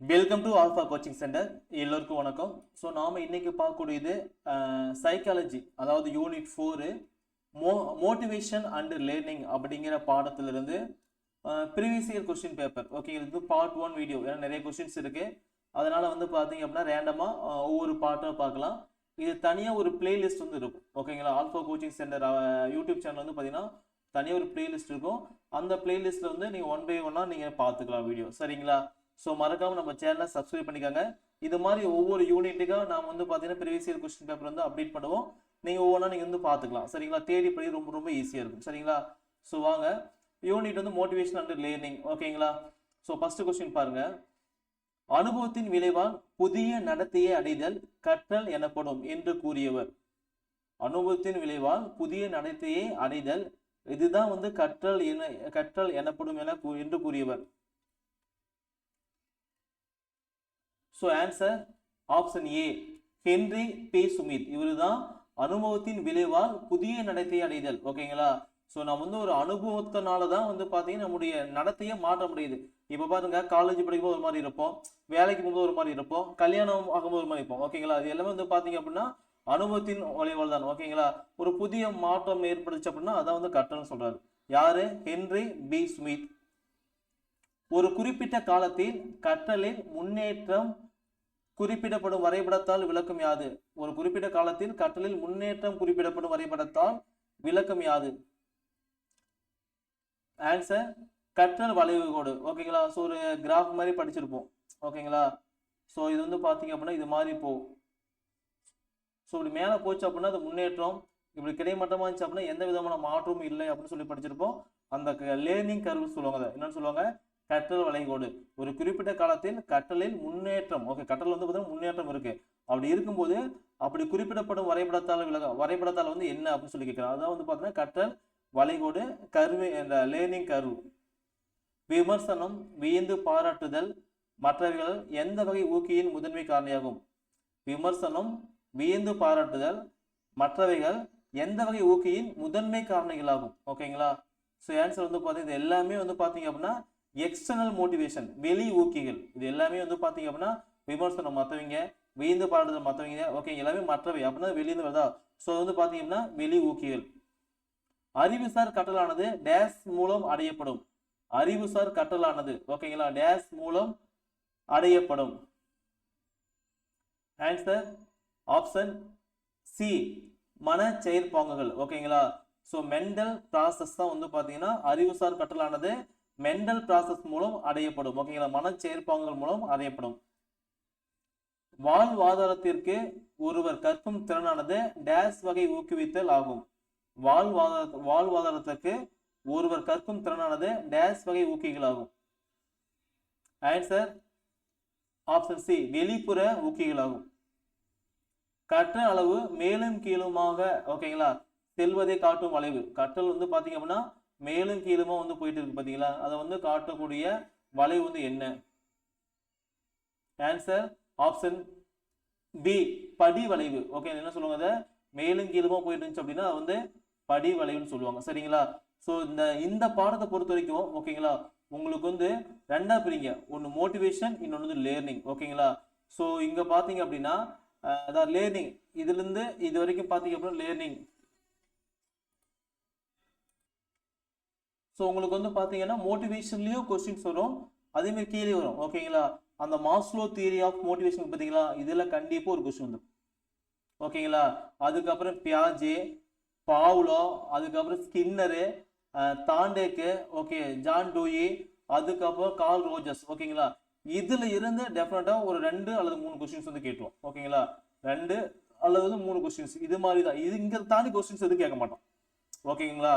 Welcome to alpha coaching centre. எல்லோருக்கும் வணக்கம். So நாம் இன்னைக்கு பார்க்கக்கூடியது சைக்காலஜி, அதாவது யூனிட் 4 மோட்டிவேஷன் அண்ட் லேர்னிங் அப்படிங்கிற பாடத்திலிருந்து previous year question paper. Okay, இது பார்ட் 1 வீடியோ. ஏன்னா நிறைய கொஸ்டின்ஸ் இருக்கு, அதனால வந்து பார்த்தீங்க அப்படின்னா ரேண்டமாக ஒவ்வொரு பார்ட்டாக பார்க்கலாம். இது தனியாக ஒரு பிளேலிஸ்ட் வந்து இருக்கும். ஓகேங்களா, alpha coaching centre YouTube channel வந்து பார்த்தீங்கன்னா தனியாக ஒரு பிளேலிஸ்ட் இருக்கும். அந்த பிளேலிஸ்ட்டில் வந்து நீங்கள் ஒன் பை ஒன்னாக நீங்கள் பார்த்துக்கலாம் வீடியோ. சரிங்களா? ஸோ மறக்காம நம்ம சேனலை சப்ஸ்கிரைப் பண்ணிக்கோங்க. இது மாதிரி ஒவ்வொரு யூனிட்டுக்காக நாம் வந்து பார்த்தீங்கன்னா ப்ரீவியஸ் இயர் கொஸ்டின் பேப்பர் வந்து அப்டேட் பண்ணுவோம். நீங்கள் ஒவ்வொன்றா நீங்கள் வந்து பார்த்துக்கலாம். சரிங்களா? தேடி படி ரொம்ப ரொம்ப ஈஸியாக இருக்கும். சரிங்களா? ஸோ வாங்க, யூனிட் வந்து மோட்டிவேஷன் அண்ட் லேர்னிங். ஓகேங்களா? ஸோ ஃபர்ஸ்ட் கொஸ்டின் பாருங்க. அனுபவத்தின் விளைவால் புதிய நடத்தையை அடைதல் கற்றல் எனப்படும் என்று கூறியவர். அனுபவத்தின் விளைவால் புதிய நடத்தையை அடைதல், இதுதான் வந்து கற்றல் எனப்படும் என்று கூறியவர். So answer option A, Henry B Smith. இவரு தான் அனுபவத்தின் விளைவால் புதிய நடத்தையை அடைதல். ஓகேங்களா? ஸோ நம்ம வந்து ஒரு அனுபவத்தினால தான் வந்து பார்த்தீங்கன்னா நம்முடைய நடத்தையை மாற்ற முடியுது. இப்போ பாருங்க, காலேஜ் படிக்கும்போது ஒரு மாதிரி இருப்போம், வேலைக்கு போகும்போது ஒரு மாதிரி இருப்போம், கல்யாணம் ஆகும்போது ஒரு மாதிரி இருப்போம். ஓகேங்களா? அது எல்லாமே வந்து பார்த்தீங்க அப்படின்னா அனுபவத்தின் விளைவால் தான். ஓகேங்களா? ஒரு புதிய மாற்றம் ஏற்படுச்சு அப்படின்னா அதான் வந்து கற்றல்னு சொல்றாரு. யாரு? Henry B Smith. ஒரு குறிப்பிட்ட காலத்தில் கற்றலில் முன்னேற்றம் குறிப்பிடப்படும் வரைபடத்தால் விளக்கம் யாது? ஒரு குறிப்பிட்ட காலத்தில் கற்றலில் முன்னேற்றம் குறிப்பிடப்படும் வரைபடத்தால் விளக்கம் யாது? ஆன்சர் கற்றல் வளைவு கோடு. ஓகேங்களா? ஸோ ஒரு கிராஃப் மாதிரி படிச்சிருப்போம். ஓகேங்களா? ஸோ இது வந்து பார்த்தீங்க அப்படின்னா இது மாதிரி போகும். ஸோ இப்படி மேலே போச்சு அப்படின்னா அது முன்னேற்றம், இப்படி கிடைமட்டமாக இருந்துச்சு அப்படின்னா எந்த விதமான மாற்றமும் இல்லை அப்படின்னு சொல்லி படிச்சிருப்போம். அந்த லேர்னிங் கர்வ் சொல்லுவாங்க. என்னன்னு சொல்லுவாங்க? கற்றல் வளைகோடு. ஒரு குறிப்பிட்ட காலத்தில் கற்றலில் முன்னேற்றம். ஓகே, கற்றல் வந்து பார்த்தீங்கன்னா முன்னேற்றம் இருக்கு. அப்படி இருக்கும்போது அப்படி குறிப்பிடப்படும் வரைபடத்தால் வந்து என்ன அப்படின்னு சொல்லி கேட்கிறாங்க. அதான் வந்து பார்த்தீங்கன்னா கற்றல் வளைகோடு கர்வு என்ற லேர்னிங் கர்வ். விமர்சனம், வியந்து பாராட்டுதல் மற்றவர்கள் எந்த வகை ஊக்கியின் முதன்மை காரணியாகும்? விமர்சனம், வியந்து பாராட்டுதல் மற்றவைகள் எந்த வகை ஊக்கியின் முதன்மை காரணிகளாகும்? ஓகேங்களா? ஸோ ஆன்சர் வந்து பார்த்தீங்கன்னா இது எல்லாமே வந்து பார்த்தீங்க அப்படின்னா எக்ஸ்டர்னல் மோட்டிவேஷன், வெளி ஊக்கிகள். இது எல்லாமே வந்து பார்த்தீங்க அப்படின்னா விமர்சனம் மற்றவங்க, வியந்து பாராட்டுதல் மற்றவங்க. ஓகே, எல்லாமே மற்றவை அப்படின்னா வெளியிருந்து வருதா? ஸோ வந்து பார்த்தீங்கன்னா வெளி ஊக்கிகள். அறிவுசார் கற்றலானது டேஸ் மூலம் அடையப்படும். அறிவுசார் கற்றலானது ஓகேங்களா டேஸ் மூலம் அடையப்படும். ஆன்சர் ஆப்ஷன் சி, மன செயற்பாங்குகள். ஓகேங்களா? ஸோ மெண்டல் ப்ராசஸ் தான் வந்து பார்த்தீங்கன்னா அறிவுசார் கற்றலானது மெண்டல் ப்ராசஸ் மூலம் அடையப்படும். ஓகேங்களா? மன செயற்பாங்குகள் மூலம் அடையப்படும். வாழ்வாதாரத்திற்கு ஒருவர் கற்கும் திறனானது டேஸ் வகை ஊக்குவித்தல் ஆகும். வாழ்வாதாரத்திற்கு ஒருவர் கற்கும் திறனானது டேஸ் வகை ஊக்கிகளாகும். ஆன்சர் ஆப்ஷன் சி, வெளிப்புற ஊக்கிகளாகும். கற்ற அளவு மேலும் கீழுமாக ஓகேங்களா செல்வதை காட்டும் வளைவு. கற்றல் வந்து பாத்தீங்க அப்படின்னா மேலும் கீழுமா வந்து போயிட்டு இருக்கு பாத்தீங்களா, அதை வந்து காட்டக்கூடிய வளைவு வந்து என்ன? ஆன்சர் ஆப்ஷன் பி, படி வளைவு. ஓகே, என்ன சொல்லுவாங்க? அதை மேலும் கீழுமா போயிட்டு இருந்துச்சு அப்படின்னா அது வந்து படி வளைவுன்னு சொல்லுவாங்க. சரிங்களா? ஸோ இந்த பாடத்தை பொறுத்த வரைக்கும் ஓகேங்களா உங்களுக்கு வந்து ரெண்டா பிரிங்க. ஒன்று மோட்டிவேஷன், இன்னொன்று வந்து லேர்னிங். ஓகேங்களா? ஸோ இங்க பாத்தீங்க அப்படின்னா அதான் லேர்னிங். இதுல இருந்து இது வரைக்கும் பாத்தீங்க அப்படின்னா லேர்னிங். ஸோ உங்களுக்கு வந்து பார்த்தீங்கன்னா மோட்டிவேஷன்லேயும் கொஸ்டின்ஸ் வரும், அதேமாதிரி கீழே வரும். ஓகேங்களா? அந்த மாஸ்லோ தியரி ஆஃப் மோட்டிவேஷன் பார்த்தீங்களா, இதில் கண்டிப்பாக ஒரு கொஸ்டின் வந்து ஓகேங்களா. அதுக்கப்புறம் பியாஜே, பாவ்லோ, அதுக்கப்புறம் ஸ்கின்னரு, தாண்டேக்கு, ஓகே, ஜான் டூயி, அதுக்கப்புறம் கார்ல் ரோஜர்ஸ். ஓகேங்களா? இதில் இருந்து டெஃபினட்டாக ஒரு 2 அல்லது 3 கொஸ்டின்ஸ் வந்து கேட்டுருவோம். ஓகேங்களா? 2 அல்லது 3 கொஸ்டின்ஸ் இது மாதிரி தான். இது இங்கே தாண்டி கொஸ்டின்ஸ் எதுவும் கேட்க மாட்டோம். ஓகேங்களா?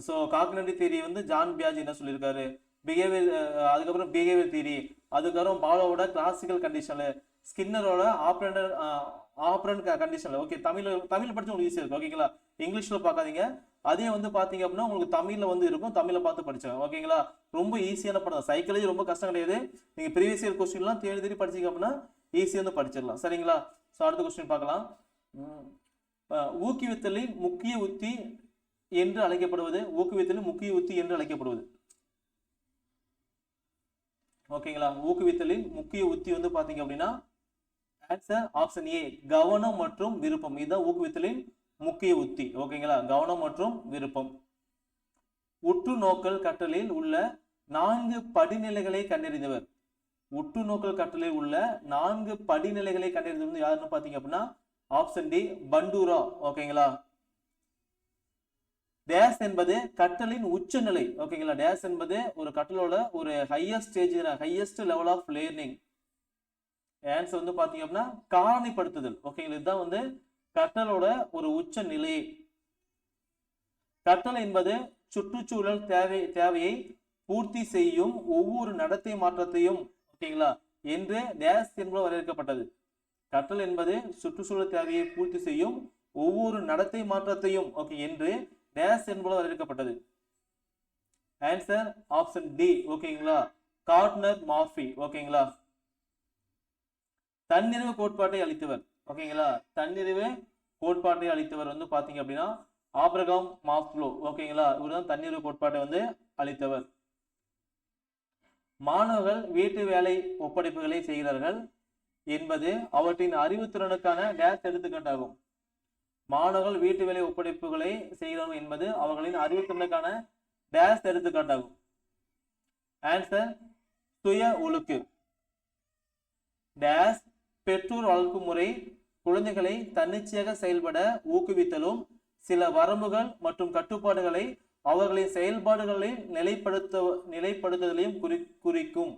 ஸோ காக்னிட்டிவ் தியரி வந்து ஜான் பியாஜ் என்ன சொல்லியிருக்காரு, பிஹேவியர், அதுக்கப்புறம் பிஹேவியர் தியரி, அதுக்கப்புறம் பாலோவோட கிளாசிக்கல் கண்டிஷனு, ஸ்கின்னரோட ஆப்ரண்ட் கண்டிஷன்ல. ஓகே, தமிழ் படிச்சு உங்களுக்கு ஈஸியாக இருக்கும். ஓகேங்களா? இங்கிலீஷ்ல பார்க்காதீங்க, அதே வந்து பார்த்தீங்க அப்படின்னா உங்களுக்கு தமிழ்ல வந்து இருக்கும், தமிழை பார்த்து படிச்சாங்க. ஓகேங்களா? ரொம்ப ஈஸியான படம். சைக்காலஜி ரொம்ப கஷ்டம் கிடையாது. நீங்க ப்ரீவியஸ் இயர் கொஸ்டின்லாம் தேடி படிச்சீங்க அப்படின்னா ஈஸியாக வந்து படிச்சிடலாம். சரிங்களா? ஸோ அடுத்த கொஸ்டின் பார்க்கலாம். ஊக்குவித்தலின் முக்கிய உத்தி என்று அழைக்கப்படுவது. ஊக்குவித்தலின் முக்கிய உத்தி என்று அழைக்கப்படுவது. ஓகேங்களா. ஊக்குவித்தலின் முக்கிய உத்தி வந்து பாத்தீங்க அப்படின்னா ஆன்சர் ஆப்ஷன் ஏ, கவனம் மற்றும் விருப்பம். இதுதான் ஊக்குவித்தலின் முக்கிய உத்தி. ஓகேங்களா, கவனம் மற்றும் விருப்பம். உற்று நோக்கல் கற்றலில் உள்ள 4 படிநிலைகளை கண்டறிந்தவர். உற்று நோக்கல் கற்றலில் உள்ள 4 படிநிலைகளை கண்டறிந்தவர் யாருன்னு பாத்தீங்க அப்படின்னா ஆப்ஷன் டி, பண்டூரா. ஓகேங்களா. டேஸ் என்பது கற்றலின் உச்சநிலை. ஓகேங்களா, டேஸ் என்பது ஒரு கற்றலோட ஒரு highest stage, highest level of learning. Answer வந்து பாத்தீங்க அப்படின்னா காரணிப்படுத்துதல். ஓகேங்களா, இதுதான் வந்து கற்றலோட ஒரு உச்ச நிலை. கற்றல் என்பது சுற்றுச்சூழல் தேவையை பூர்த்தி செய்யும் ஒவ்வொரு நடத்தை மாற்றத்தையும், ஓகேங்களா, என்று டேஸ் என்பது வரையறுக்கப்பட்டது. கற்றல் என்பது சுற்றுச்சூழல் தேவையை பூர்த்தி செய்யும் ஒவ்வொரு நடத்தை மாற்றத்தையும், ஓகே, என்று டேஸ் என்பது வரையறுக்கப்பட்டது. Answer option D. ஓகேங்களா, கார்ட்னர் மார்ஃபி. ஓகேங்களா. தன்னிறைவு கோட்பாட்டை அளித்தவர். ஓகேங்களா, தன்னிறைவு கோட்பாட்டை அளித்தவர் வந்து பாத்தீங்க அப்படின்னா ஆபிரகாம் மாஸ்லோ. ஓகேங்களா, இவர்தான் தன்னிறைவு கோட்பாட்டை வந்து அளித்தவர். மாணவர்கள் வீட்டு வேலை ஒப்படைப்புகளை செய்கிறார்கள் என்பது அவற்றின் அறிவுத்திறனுக்கான டேஸ் எடுத்துக்காட்டாகும். மாணவர்கள் வீட்டு வேலை ஒப்படைப்புகளை செய்கிறார்கள் என்பது அவர்களின் அறிவுத்திறனுக்கான டேஸ் எடுத்துக்காட்டாகும். ஆன்சர் சுய ஒழுக்கு. டேஸ் பெற்றோர் வளர்க்கும் முறை குழந்தைகளை தன்னிச்சையாக செயல்பட ஊக்குவித்தலும் சில வரம்புகள் மற்றும் கட்டுப்பாடுகளை அவர்களின் செயல்பாடுகளை நிலைப்படுத்துதலையும் குறிக்கும்.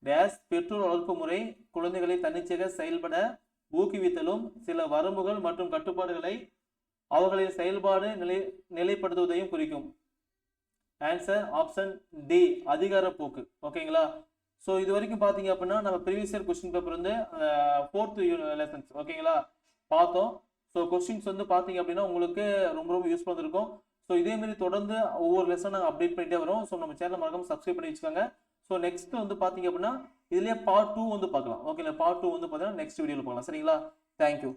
டேஸ் பெற்றோர் வளர்க்கும் முறை குழந்தைகளை தன்னிச்சையாக செயல்பட ஊக்குவித்தலும் சில வரம்புகள் மற்றும் கட்டுப்பாடுகளை அவர்களின் செயல்பாடு நிலைப்படுத்துவதையும் குறிக்கும். ஆன்சர் ஆப்ஷன் டி, அதிகார போக்கு. ஓகேங்களா. ஸோ இது வரைக்கும் பார்த்தீங்க அப்படின்னா நம்ம ப்ரீவியஸ் இயர் கொஸ்டின் பேப்பர் வந்து 4th லெசன்ஸ், ஓகேங்களா, பார்த்தோம். ஸோ கொஸ்டின்ஸ் வந்து பார்த்தீங்க அப்படின்னா உங்களுக்கு ரொம்ப ரொம்ப யூஸ்ஃபுல்லாக இருக்கும். ஸோ இதே மாதிரி தொடர்ந்து ஒவ்வொரு லெசன் நாங்கள் அப்டேட் பண்ணிட்டே வரோம். ஸோ நம்ம சேனல் மறக்காம சப்ஸ்கிரைப் பண்ணி வச்சுக்கோங்க. ஸோ நெக்ஸ்ட் வந்து பார்த்தீங்க அப்படின்னா இதுலேயே பார்ட் 2 வந்து பார்க்கலாம். ஓகேங்களா, பார்ட் 2 வந்து பார்த்தீங்கன்னா நெக்ஸ்ட் வீடியோவில் பார்க்கலாம். சரிங்களா, தேங்க்யூ.